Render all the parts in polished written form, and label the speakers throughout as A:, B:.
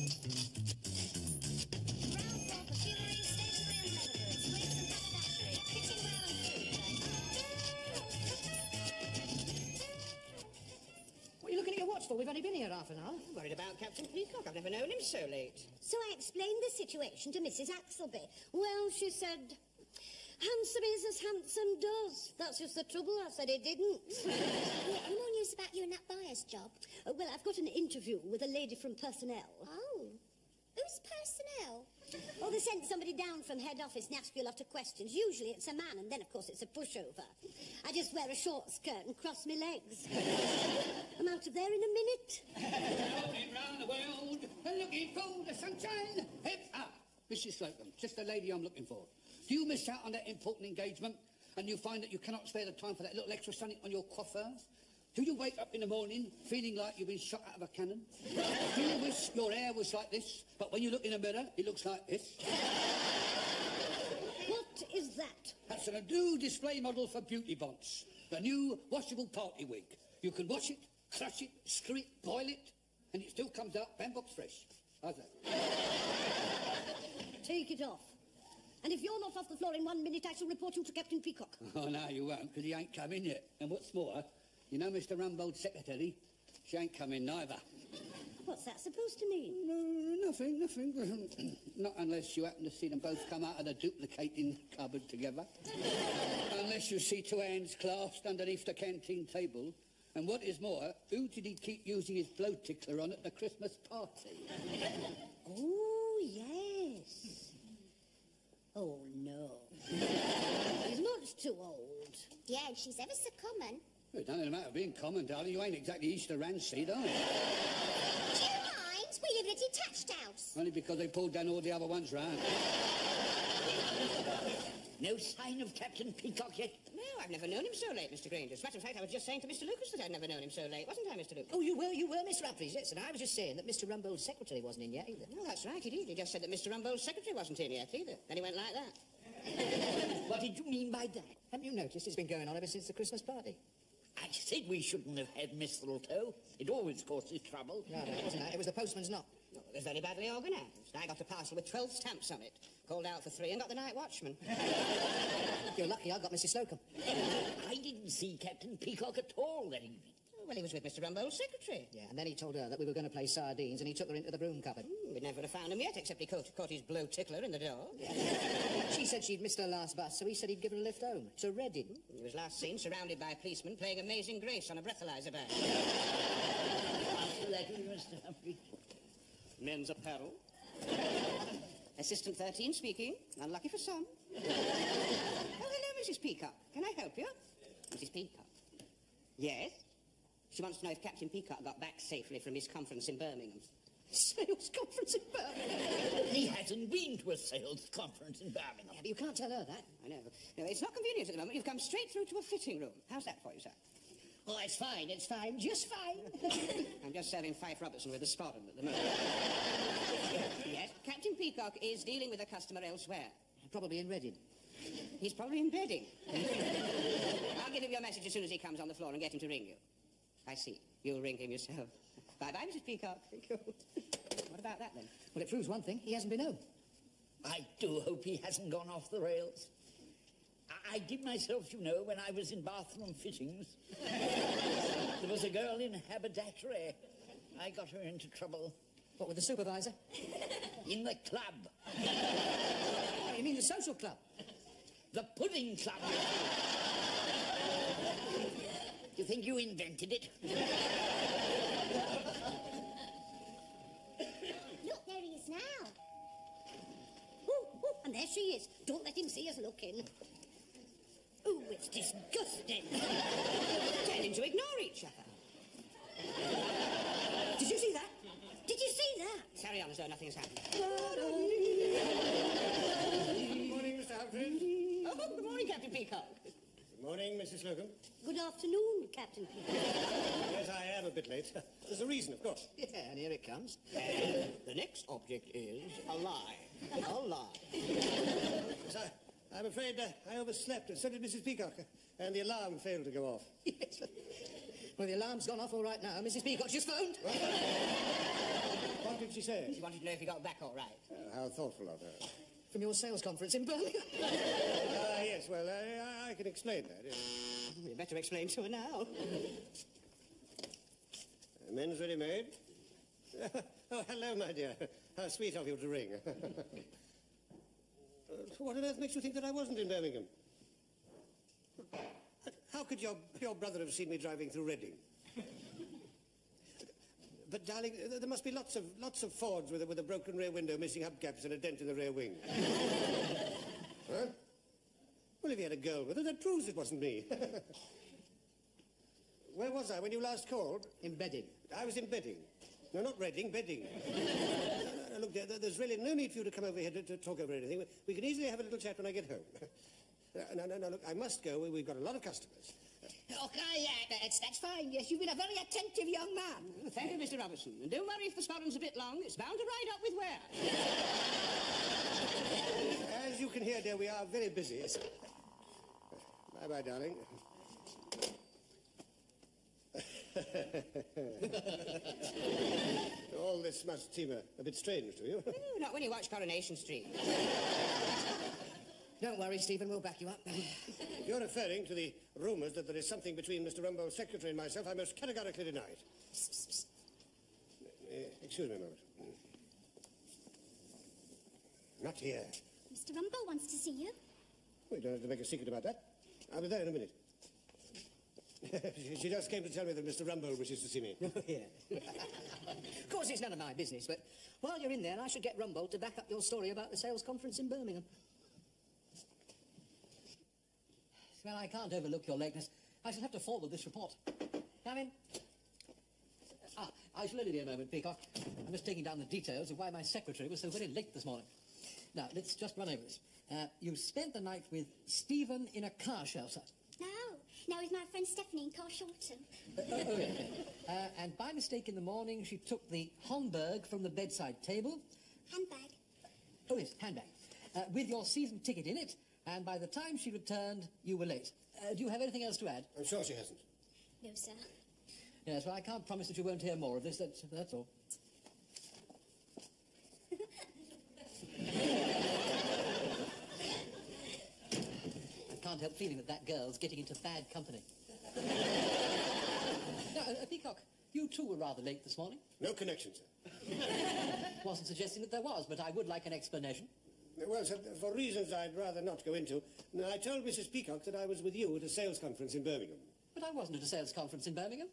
A: What are you looking at your watch for? We've only been here half an hour.
B: I'm worried about Captain Peacock. I've never known him so late.
C: So I explained the situation to Mrs. Axelby. Well, she said, handsome is as handsome does. That's just the trouble. I said it didn't.
D: Any more news about you and that buyer's job?
C: Well, I've got an interview with a lady from personnel.
D: Oh. Who's personnel?
C: Oh, they sent somebody down from head office and ask you a lot of questions. Usually it's a man, and then, of course, it's a pushover. I just wear a short skirt and cross my legs. I'm out of there in a minute.
E: Rolling round the world and looking for the sunshine. Hip up. Mrs. Slocum, just the lady I'm looking for. Do you miss out on that important engagement and you find that you cannot spare the time for that little extra something on your coiffure? Do you wake up in the morning feeling like you've been shot out of a cannon? Do you wish your hair was like this, but when you look in the mirror, it looks like this?
C: What is that?
E: That's a new display model for beauty bonds. The new washable party wig. You can wash it, crush it, screw it, boil it, and it still comes out bang-box fresh. How's that?
C: Take it off. And if you're not off the floor in 1 minute, I shall report you to Captain Peacock.
E: Oh, no, you won't, because he ain't come in yet. And what's more, you know Mr. Rumbold's secretary? She ain't come in neither.
C: What's that supposed to mean?
E: No, nothing. Not unless you happen to see them both come out of the duplicating cupboard together. Unless you see two hands clasped underneath the canteen table. And what is more, who did he keep using his blow tickler on at the Christmas party?
C: Oh, yes. Oh, no. He's much too old.
D: Yeah, she's ever so common.
E: Well, it doesn't matter being common, darling. You ain't exactly Easter Rancid, are you?
D: Do you mind? We live in a detached house.
E: Only because they pulled down all the other ones round.
A: No sign of Captain Peacock yet?
B: No, I've never known him so late, Mr. Granger. As a matter of fact, I was just saying to Mr. Lucas that I'd never known him so late, wasn't I, Mr. Lucas?
A: Oh, you were, Mr. Humphreys, yes, and I was just saying that Mr. Rumbold's secretary wasn't in yet either.
B: No, that's right, he did. He just said that Mr. Rumbold's secretary wasn't in yet either. Then he went like that.
A: What did you mean by that?
B: Haven't you noticed it's been going on ever since the Christmas party?
A: I said we shouldn't have had mistletoe. It always causes trouble.
B: No, it wasn't that. It was the postman's knock. No, it was very badly organised. I got a parcel with 12 stamps on it, called out for 3 and got the night watchman.
A: You're lucky I got Mrs. Slocum. I didn't see Captain Peacock at all that evening.
B: Well, he was with Mr. Rumbold's secretary.
A: Yeah, and then he told her that we were going to play sardines and he took her into the broom cupboard.
B: We'd never have found him yet, except he caught his blow tickler in the door.
A: Yeah. She said she'd missed her last bus, so he said he'd give her a lift home to Reading.
B: He was last seen surrounded by policemen playing Amazing Grace on a breathalyzer bag.
A: After that, Mr. Humphrey.
B: Men's apparel. Assistant 13 speaking. Unlucky for some. Oh, hello, Mrs. Peacock. Can I help you? Mrs. Peacock. Yes? She wants to know if Captain Peacock got back safely from his conference in Birmingham.
A: Sales conference in Birmingham? He hasn't been to a sales conference in Birmingham. Yeah, but you can't tell her that.
B: I know. No, it's not convenient at the moment. You've come straight through to a fitting room. How's that for you, sir?
A: Oh, it's fine, just fine.
B: I'm just serving Fife Robertson with a sporran at the moment. Yes, Captain Peacock is dealing with a customer elsewhere.
A: Probably in Reading.
B: He's probably in bedding. I'll give him your message as soon as he comes on the floor and get him to ring you. I see. You'll ring him yourself. Bye-bye, Mrs. Peacock. What about that, then?
A: Well, it proves one thing. He hasn't been home. I do hope he hasn't gone off the rails. I did myself, you know, when I was in bathroom fittings. There was a girl in haberdashery. I got her into trouble.
B: What, with the supervisor?
A: In the club.
B: Oh, you mean the social club?
A: The pudding club. Do you think you invented it?
D: Look, there he is now.
C: Oh, and there she is. Don't let him see us looking. Oh, it's disgusting.
B: Tending to ignore each other.
C: Did you see that? Did you see that?
B: Carry on as though nothing has happened.
F: Good morning, Mr. Humphrey.
B: Oh, good morning, Captain Peacock.
F: Good morning, Mrs. Slocum.
C: Good afternoon, Captain Peacock.
F: Yes, I am a bit late. There's a reason, of course.
B: Yeah, and here it comes. And the next object is a lie. A lie.
F: Yes, I'm afraid I overslept, and so did Mrs. Peacock, and the alarm failed to go off.
B: Yes. Well, the alarm's gone off all right now. Mrs. Peacock just phoned.
F: What did she say?
B: She wanted to know if he got back all right.
F: How thoughtful of her.
B: From your sales conference in Birmingham.
F: Yes, well, I can explain that. Yes.
B: You better explain to her now.
F: Men's ready-made. Oh, hello, my dear. How sweet of you to ring. What on earth makes you think that I wasn't in Birmingham? How could your brother have seen me driving through Reading? But, darling, there must be lots of Fords with a broken rear window, missing hubcaps and a dent in the rear wing. Huh? Well, if he had a girl with her, that proves it wasn't me. Where was I when you last called?
B: In bedding.
F: I was in bedding. No, not Reading, bedding. Look, there's really no need for you to come over here to talk over anything. We can easily have a little chat when I get home. No, look, I must go. We've got a lot of customers.
B: Okay, yeah, that's fine. Yes, you've been a very attentive young man. Thank you, Mr. Robertson. And don't worry if the Scotland's a bit long. It's bound to ride up with wear.
F: As you can hear, dear, we are very busy. Bye-bye, darling. All this must seem a bit strange to you.
B: Not when you watch Coronation Street. Don't worry, Stephen, we'll back you up.
F: If you're referring to the rumours that there is something between Mr. Rumbold's secretary and myself, I most categorically deny it. Excuse me a moment. Not here.
D: Mr. Rumbold wants to see you.
F: We don't have to make a secret about that. I'll be there in a minute. She just came to tell me that Mr. Rumbold wishes to see me.
B: Yeah. Of course, it's none of my business, but while you're in there, I should get Rumbold to back up your story about the sales conference in Birmingham. Well, I can't overlook your lateness. I shall have to forward this report. Come in. I shall only be a moment, Peacock. I'm just taking down the details of why my secretary was so very late this morning. Now, let's just run over this. You spent the night with Stephen in a car shelter.
D: No, with my friend Stephanie in Carshalton.
B: Yeah. And by mistake in the morning, she took the Homburg from the bedside table.
D: Handbag.
B: Oh, yes, handbag. With your season ticket in it, and by the time she returned, you were late. Do you have anything else to add?
F: I'm sure she hasn't.
D: No, sir.
B: Yes, well, I can't promise that you won't hear more of this, that's all. I can't help feeling that girl's getting into bad company. Now, Peacock, you too were rather late this morning.
F: No connection, sir.
B: Wasn't suggesting that there was, but I would like an explanation.
F: Well, sir, for reasons I'd rather not go into, I told Mrs. Peacock that I was with you at a sales conference in Birmingham.
B: But I wasn't at a sales conference in Birmingham.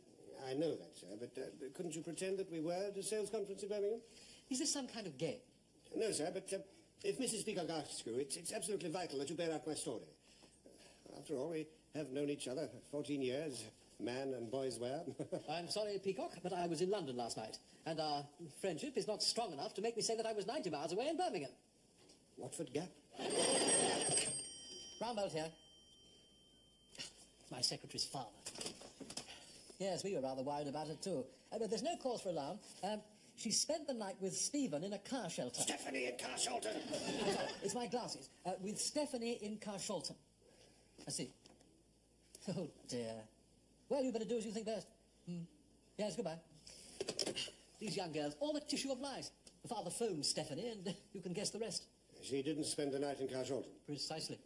F: I know that, sir, but couldn't you pretend that we were at a sales conference in Birmingham?
B: Is this some kind of game?
F: No, sir, but if Mrs. Peacock asks you, it's absolutely vital that you bear out my story. After all, we have known each other 14 years, man and boy's wear.
B: I'm sorry, Peacock, but I was in London last night, and our friendship is not strong enough to make me say that I was 90 miles away in Birmingham.
F: Watford Gap?
B: Rumbold here. It's my secretary's father. Yes, we were rather worried about it too. But there's no cause for alarm. She spent the night with Stephen in a car shelter.
F: Stephanie in Carshalton!
B: It's my glasses. With Stephanie in Carshalton. I see. Oh, dear. Well, you better do as you think best. Yes, goodbye. These young girls, all the tissue of lies. The father phoned Stephanie, and you can guess the rest.
F: She didn't spend the night in Carshalton?
B: Precisely.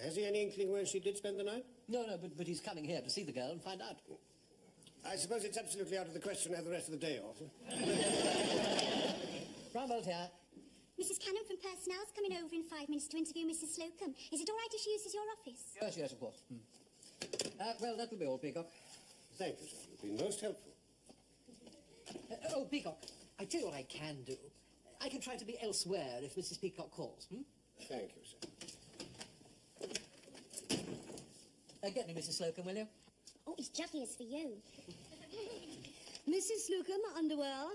F: Has he any inkling where she did spend the night?
B: No, but he's coming here to see the girl and find out.
F: I suppose it's absolutely out of the question to have the rest of the day off.
B: Rumbold here.
D: Mrs. Cannon from Personnel's coming over in 5 minutes to interview Mrs. Slocum. Is it all right if she uses your office?
B: Yes, of course. Well, that will be all, Peacock.
F: Thank you, sir. You've been most helpful.
B: Oh, Peacock, I tell you what I can do. I can try to be elsewhere if Mrs. Peacock calls.
F: Thank you, sir.
B: Get me Mrs. Slocum, will you?
D: Oh, it's juggiest for you.
C: Mrs. Slocum, Underwear.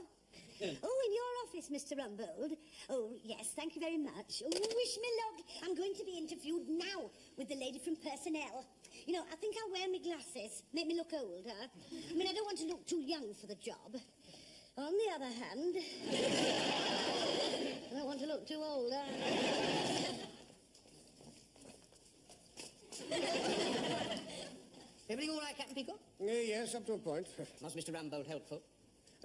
C: Oh, in your office, Mr. Rumbold. Oh, yes, thank you very much. Oh, wish me luck. I'm going to be interviewed now with the lady from Personnel. You know, I think I'll wear my glasses, make me look older. I mean, I don't want to look too young for the job. On the other hand, I don't want to look too older.
B: Everything all right, Captain Peacock?
F: Yes, up to a point.
B: Was Mr. Rumbold helpful?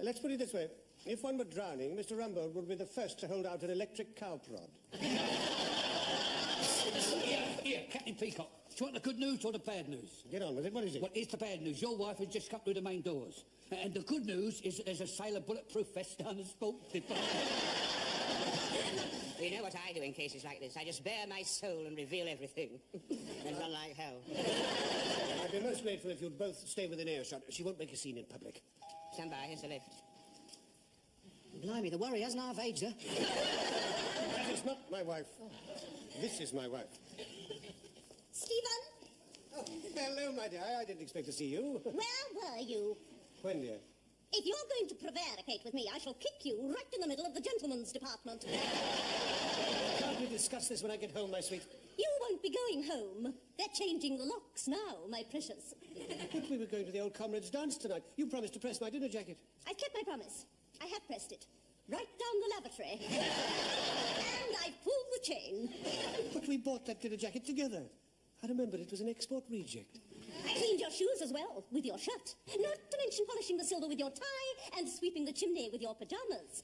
F: Let's put it this way. If one were drowning, Mr. Rumbold would be the first to hold out an electric cow prod.
E: Here, Captain Peacock. Do you want the good news or the bad news?
F: Get on with it. What is it?
E: Well, it's the bad news. Your wife has just come through the main doors. And the good news is that there's a sale of bulletproof vests down the sports department.
B: You know what I do in cases like this? I just bare my soul and reveal everything. And run like hell.
F: I'd be most grateful if you'd both stay within earshot. She won't make a scene in public.
B: Stand by, here's the lift.
G: Blimey, the worry hasn't half-aged her.
F: That is not my wife. This is my wife.
C: Stephen,
F: Oh, hello, my dear. I didn't expect to see you.
C: where were you?
F: When, dear?
C: If you're going to prevaricate with me, I shall kick you right in the middle of the gentleman's department.
F: Can't we discuss this when I get home, my sweet?
C: You won't be going home. They're changing the locks now, my precious.
F: But we were going to the old comrades' dance tonight. You promised to press my dinner jacket.
C: I've kept my promise. I have pressed it. Right down the lavatory. And I've pulled the chain.
F: But we bought that dinner jacket together. I remember it was an export reject.
C: I cleaned your shoes as well, with your shirt. Not to mention polishing the silver with your tie and sweeping the chimney with your pyjamas.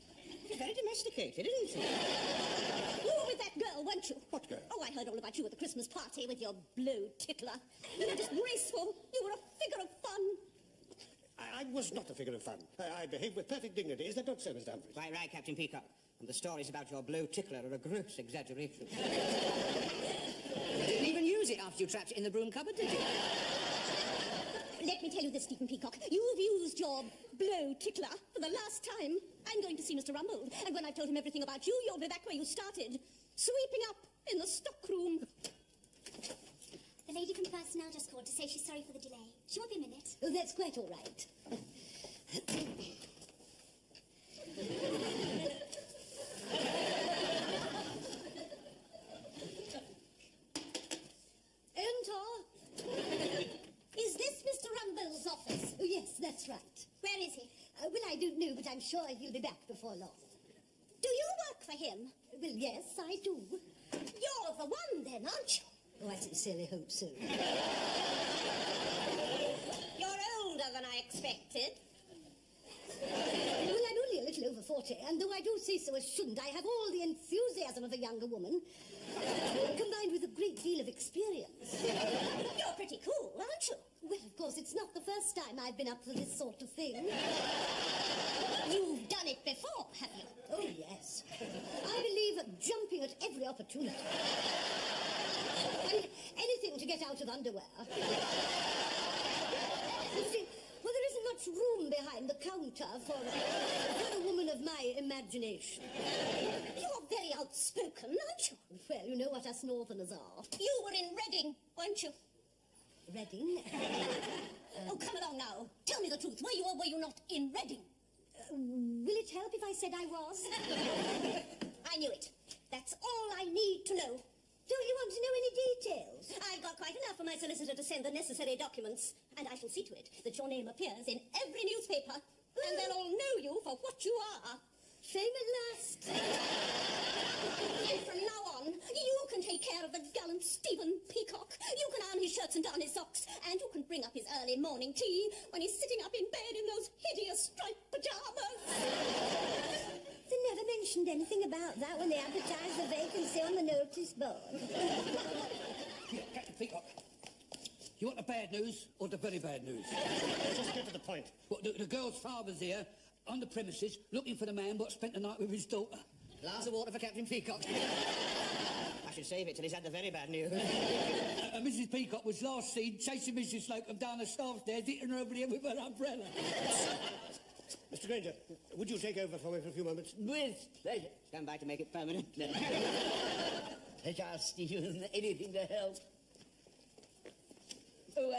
B: You're very domesticated, isn't she?
C: You were with that girl, weren't you?
F: What girl?
C: Oh, I heard all about you at the Christmas party with your blow tickler. You were disgraceful. You were a figure of fun.
F: I was not a figure of fun. I behaved with perfect dignity. Is that not so, Mr. Humphreys?
B: Quite right, Captain Peacock. And the stories about your blow tickler are a gross exaggeration.
G: You didn't even use it after you trapped it in the broom cupboard, did you?
C: Let me tell you this, Stephen Peacock. You've used your blow tickler for the last time. I'm going to see Mr. Rumbold, and when I've told him everything about you, you'll be back where you started, sweeping up in the stockroom.
D: The lady from personnel just called to say she's sorry for the delay. She won't be a minute.
C: Oh, that's quite all right. Enter. Is this Mr. Rumbold's office? Oh, yes, that's right.
D: Where is he?
C: Well, I don't know, but I'm sure he'll be back before long.
D: Do you work for him?
C: Well, yes, I do.
D: You're the one then, aren't you?
C: Oh, I sincerely hope so.
D: You're older than I expected.
C: Well, I'm only a little over 40, and though I do say so as shouldn't, I have all the enthusiasm of a younger woman, combined with a great deal of experience.
D: You're pretty cool, aren't you?
C: Well, of course, it's not the first time I've been up for this sort of thing.
D: You've done it before, have you?
C: Oh, yes. I believe jumping at every opportunity. And anything to get out of underwear. You see, well, there isn't much room behind the counter for a woman of my imagination.
D: You're very outspoken, aren't you?
C: Well, you know what us northerners are.
D: You were in Reading, weren't you?
C: Reading?
D: Oh, come along now. Tell me the truth. Were you or were you not in Reading?
C: Will it help if I said I was?
D: I knew it. That's all I need to know.
C: Don't you want to know any details?
D: I've got quite enough for my solicitor to send the necessary documents, and I shall see to it that your name appears in every newspaper, and they'll all know you for what you are.
C: Shame at last.
D: And from now on, you can take care of the gallant Stephen Peacock. You can iron his shirts and darn his socks, and you can bring up his early morning tea when he's sitting up in bed in those hideous striped pyjamas.
C: They never mentioned anything about that when they advertised the vacancy on the notice board.
E: Here, Captain Peacock. You want the bad news or the very bad news?
F: Just get to the point.
E: Well, the girl's father's here, on the premises, looking for the man what spent the night with his daughter.
G: Glass of water for Captain Peacock.
B: I should save it till he's had the very bad news.
E: Mrs. Peacock was last seen chasing Mrs. Slocum down the staff stairs, hitting her over the head with her umbrella.
F: Mr. Granger, would you take over for me for a few moments?
A: With pleasure.
B: Stand by to make it permanent.
A: Pleasure, Stephen. Anything to help. Oh,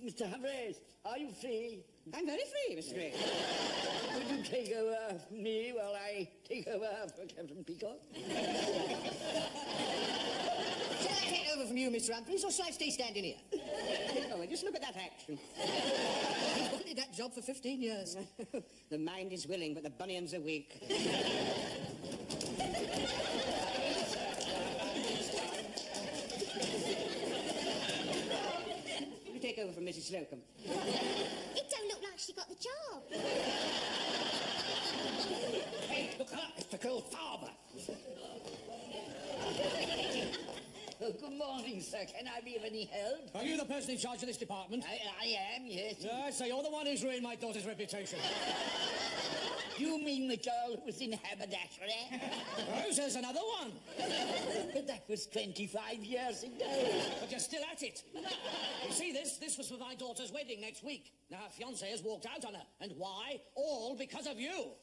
A: Mr. Humphreys, are you free?
B: I'm very free, Mr. Gray.
A: Would you take over me while I take over for Captain Peacock?
G: Shall I take over from you, Mr. Humphreys, or shall I stay standing here?
B: Oh, well, just look at that action.
G: He's wanted that job for 15 years.
B: The mind is willing, but the bunions are weak. take over from Mrs. Slocum?
D: It don't look like she got the job.
E: Hey, look at that. It's the girl's father.
A: Oh, good morning, sir. Can I be of any help?
H: Are you the person in charge of this department?
A: I am, yes.
H: Yes, so you're the one who's ruined my daughter's reputation.
A: Do you mean the girl who was in haberdashery?
H: Oh, there's another one.
A: But that was 25 years ago.
H: But you're still at it. You see, this was for my daughter's wedding next week. Now, her fiancé has walked out on her. And why? All because of you.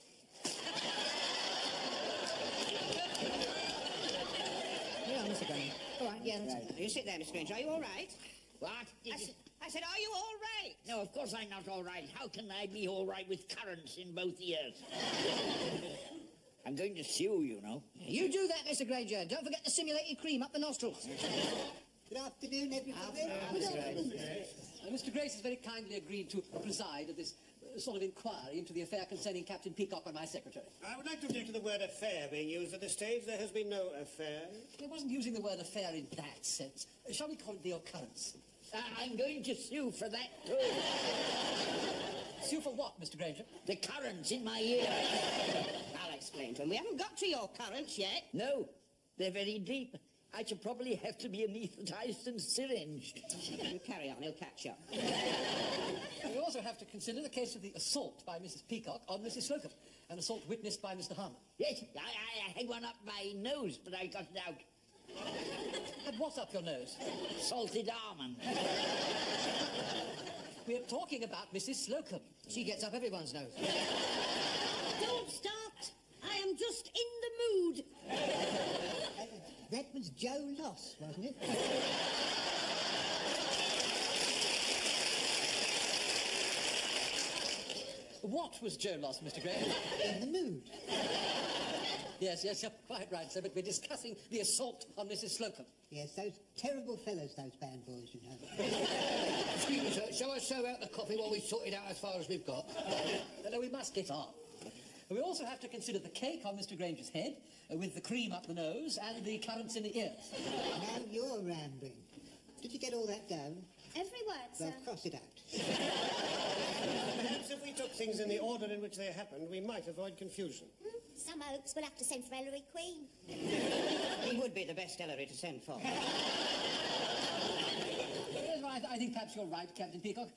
G: Yeah, Mr. Granger. All right, yeah, that's it.
B: You sit there, Miss Granger. Are you all right?
A: What?
B: I said, are you all right?
A: No, of course I'm not all right. How can I be all right with currants in both ears? I'm going to sue, you know.
G: You do that, Mr. Granger. Don't forget the simulated cream up the nostrils.
I: Good afternoon, everybody.
G: Mr. Grace has very kindly agreed to preside at this sort of inquiry into the affair concerning Captain Peacock and my secretary.
F: I would like to object to the word affair being used at this stage. There has been no affair.
G: He wasn't using the word affair in that sense. Shall we call it the occurrence?
A: I'm going to sue for that, too.
G: Sue for what, Mr. Granger?
A: The currants in my ear.
B: I'll explain to him. We haven't got to your currants yet.
A: No, they're very deep. I should probably have to be anaesthetized and syringed.
B: You carry on, he'll catch up.
G: We also have to consider the case of the assault by Mrs. Peacock on Mrs. Slocum, an assault witnessed by Mr. Harmon.
A: Yes, I had one up my nose, but I got it out.
G: Had what up your nose?
A: Salted almond.
G: We're talking about Mrs. Slocum. She gets up everyone's nose.
C: Don't start. I am just in the mood.
I: That was Joe Loss, wasn't it?
G: What was Joe Loss, Mr. Gray?
I: In the mood.
G: Yes, you're quite right, sir, but we're discussing the assault on Mrs. Slocum.
I: Yes, those terrible fellows, those band boys, you know.
E: Excuse me, sir. Shall I serve out the coffee while we sort it out as far as we've got?
G: No, we must get on. We also have to consider the cake on Mr. Granger's head, with the cream up the nose and the currants in the ears.
I: Now you're rambling. Did you get all that down?
D: Every word, sir.
I: Well, cross it out.
F: Perhaps if we took things in the order in which they happened, we might avoid confusion.
D: Some hopes we'll have to send for Ellery Queen.
B: He would be the best Ellery to send for.
G: Yes, well, I think perhaps you're right, Captain Peacock.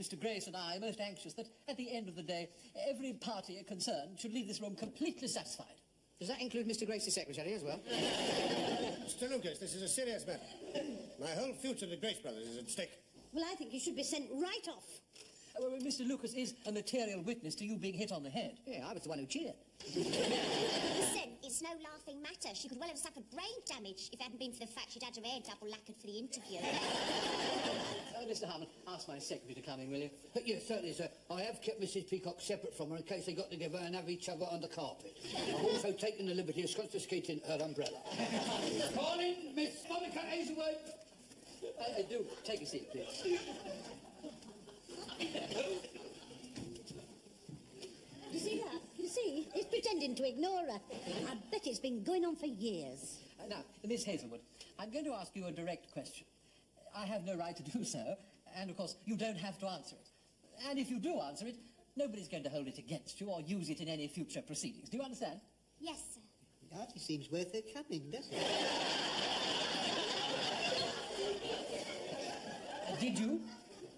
G: Mr. Grace and I are most anxious that, at the end of the day, every party concerned should leave this room completely satisfied.
B: Does that include Mr. Grace's secretary as well?
F: Mr. Lucas, this is a serious matter. My whole future to Grace Brothers is at stake.
C: Well, I think you should be sent right off.
G: Well, Mr. Lucas is a material witness to you being hit on the head. Yeah, I was the one who cheered.
D: Listen, it's no laughing matter. She could well have suffered brain damage if it hadn't been for the fact she'd had her hair double lacquered for the interview.
G: Mr. Harmon, ask my secretary to come in, will you?
E: Yes, certainly, sir. I have kept Mrs. Peacock separate from her in case they got together and have each other on the carpet. I've also taken the liberty of confiscating her umbrella. Calling Miss Monica Hazelwood.
G: I do. Take a seat, please.
C: You see that? You see? He's pretending to ignore her. I bet it's been going on for years.
G: Now, Miss Hazelwood, I'm going to ask you a direct question. I have no right to do so, and of course, you don't have to answer it. And if you do answer it, nobody's going to hold it against you or use it in any future proceedings. Do you understand?
D: Yes, sir.
I: It hardly seems worth their coming, does it?
G: Did you,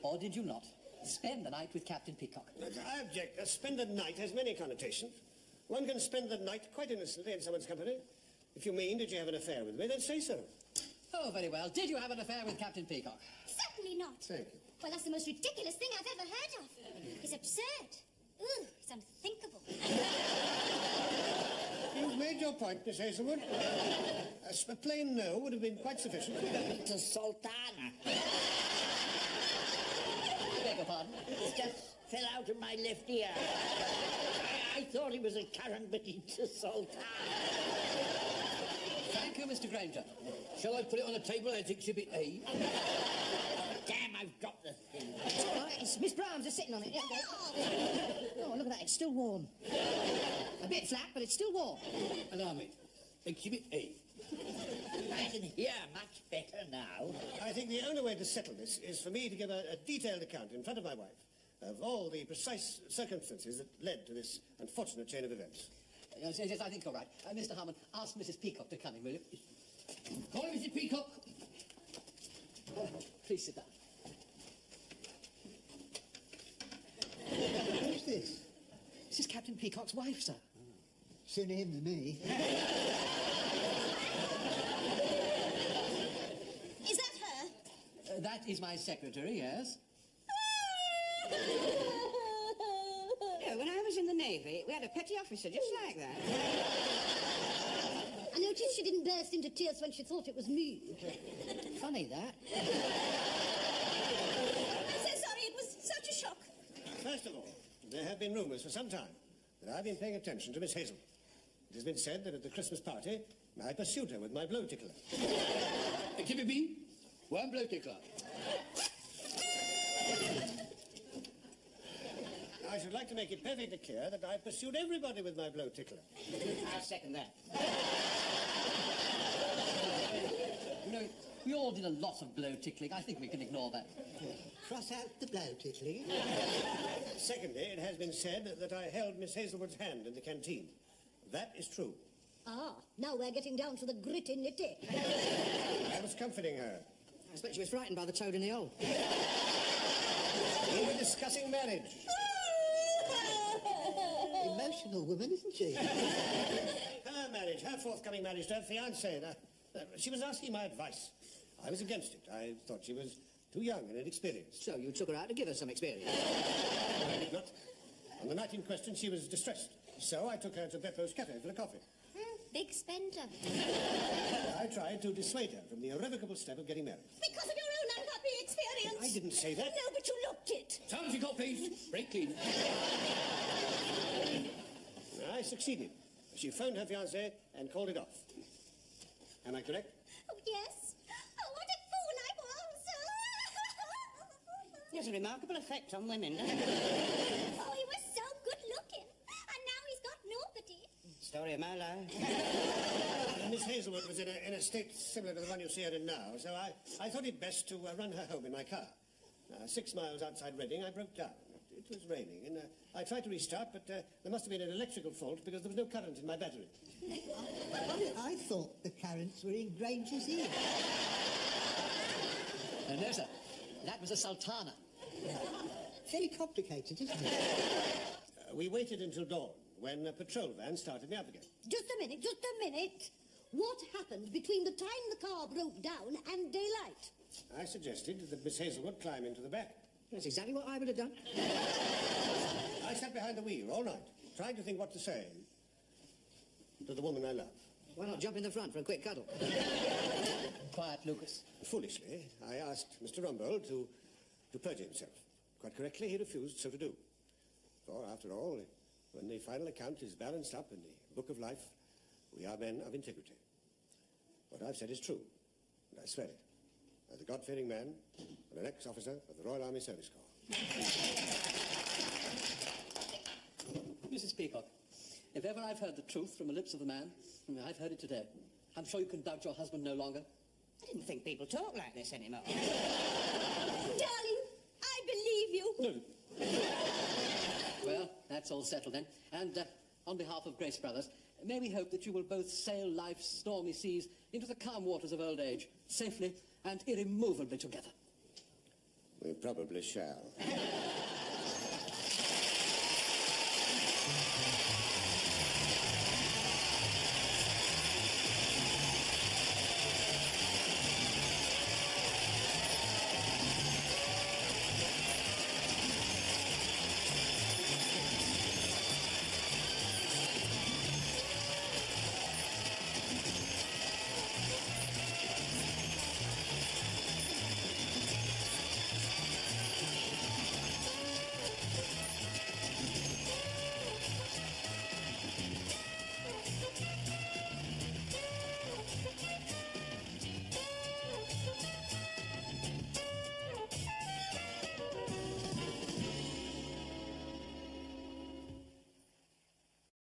G: or did you not, spend the night with Captain Peacock?
F: I object. Spend the night has many connotations. One can spend the night quite innocently in someone's company. If you mean, did you have an affair with me, then say so.
G: Oh, very well. Did you have an affair with Captain Peacock?
D: Certainly not.
F: Thank you.
D: Well, that's the most ridiculous thing I've ever heard of. It's absurd. Ooh, it's unthinkable.
F: You've made your point, Miss Hazelwood. A plain no would have been quite sufficient.
A: It's a sultana.
G: I beg your pardon?
A: It just fell out of my left ear. I thought it was a currant, but it's a sultana.
G: Thank you, Mr. Granger.
E: Shall I put it on the table as Exhibit A?
A: Damn, I've dropped the thing.
G: It's all right. It's Miss Brown's just sitting on it. Oh, look at that. It's still warm. A bit flat, but it's still warm.
E: Allow me. Exhibit A.
A: I can hear much better now.
F: I think the only way to settle this is for me to give a detailed account in front of my wife of all the precise circumstances that led to this unfortunate chain of events.
G: Yes, I think you're right. Mr. Harmon, ask Mrs. Peacock to come in, will you?
E: Call her Mrs. Peacock.
G: Please sit down.
I: Who's this?
G: This is Captain Peacock's wife, sir.
I: Sooner him than me.
D: Is that her?
G: That is my secretary, yes.
B: Yeah, when I was in the Navy, we had a petty officer just like that.
C: I noticed she didn't burst into tears when she thought it was me.
G: Funny, that.
D: I'm so sorry, it was such a shock.
F: First of all, there have been rumours for some time that I've been paying attention to Miss Hazel. It has been said that at the Christmas party, I pursued her with my blow tickler.
E: Give it me. One blow tickler.
F: I should like to make it perfectly clear that I pursued everybody with my blow tickler.
B: I'll second that.
G: You know, we all did a lot of blow tickling. I think we can ignore that.
I: Cross out the blow tickling.
F: Secondly, it has been said that I held Miss Hazelwood's hand in the canteen. That is true.
C: Ah, now we're getting down to the gritty nitty.
F: I was comforting her.
B: I expect she was frightened by the toad in the hole.
F: We were discussing marriage.
I: Emotional woman, isn't she?
F: Her marriage, her forthcoming marriage to her fiancé. She was asking my advice. I was against it. I thought she was too young and inexperienced.
B: So you took her out to give her some experience?
F: I did not. On the night in question, she was distressed. So I took her to Beppo's cafe for a coffee.
D: Big spender.
F: I tried to dissuade her from the irrevocable step of getting married.
D: Because of your own unhappy experience.
F: I didn't say that.
D: No, but you looked it.
E: Time she got, please. Break clean.
F: I succeeded. She phoned her fiancé and called it off. Am I correct?
D: Oh, yes. Oh, what a fool I was.
B: He has a remarkable effect on women, doesn't he?
D: Oh, he was so good looking. And now he's got nobody.
B: Story of my life.
F: Miss Hazelwood was in a state similar to the one you see her in now, so I thought it best to run her home in my car. 6 miles outside Reading, I broke down. It was raining, and I tried to restart, but there must have been an electrical fault because there was no current in my battery.
I: I thought the currents were in Granger's ear.
G: No, sir. That was a sultana.
I: Very complicated, isn't it?
F: We waited until dawn, when a patrol van started me up again.
C: Just a minute. What happened between the time the car broke down and daylight?
F: I suggested that Miss Hazelwood climb into the back.
B: That's exactly what I would have done.
F: I sat behind the wheel all night, trying to think what to say to the woman I love.
B: Why not jump in the front for a quick cuddle?
G: Quiet, Lucas.
F: Foolishly, I asked Mr. Rumbold to perjure himself. Quite correctly, he refused so to do. For, after all, when the final account is balanced up in the book of life, we are men of integrity. What I've said is true, and I swear it. As a God-fearing man and an ex-officer of the Royal Army Service Corps.
G: Mrs. Peacock, if ever I've heard the truth from the lips of a man, I've heard it today. I'm sure you can doubt your husband no longer.
B: I didn't think people talk like this anymore.
D: Darling, I believe you.
G: Well, that's all settled then. And on behalf of Grace Brothers, may we hope that you will both sail life's stormy seas into the calm waters of old age, safely and irremovably together.
F: We probably shall.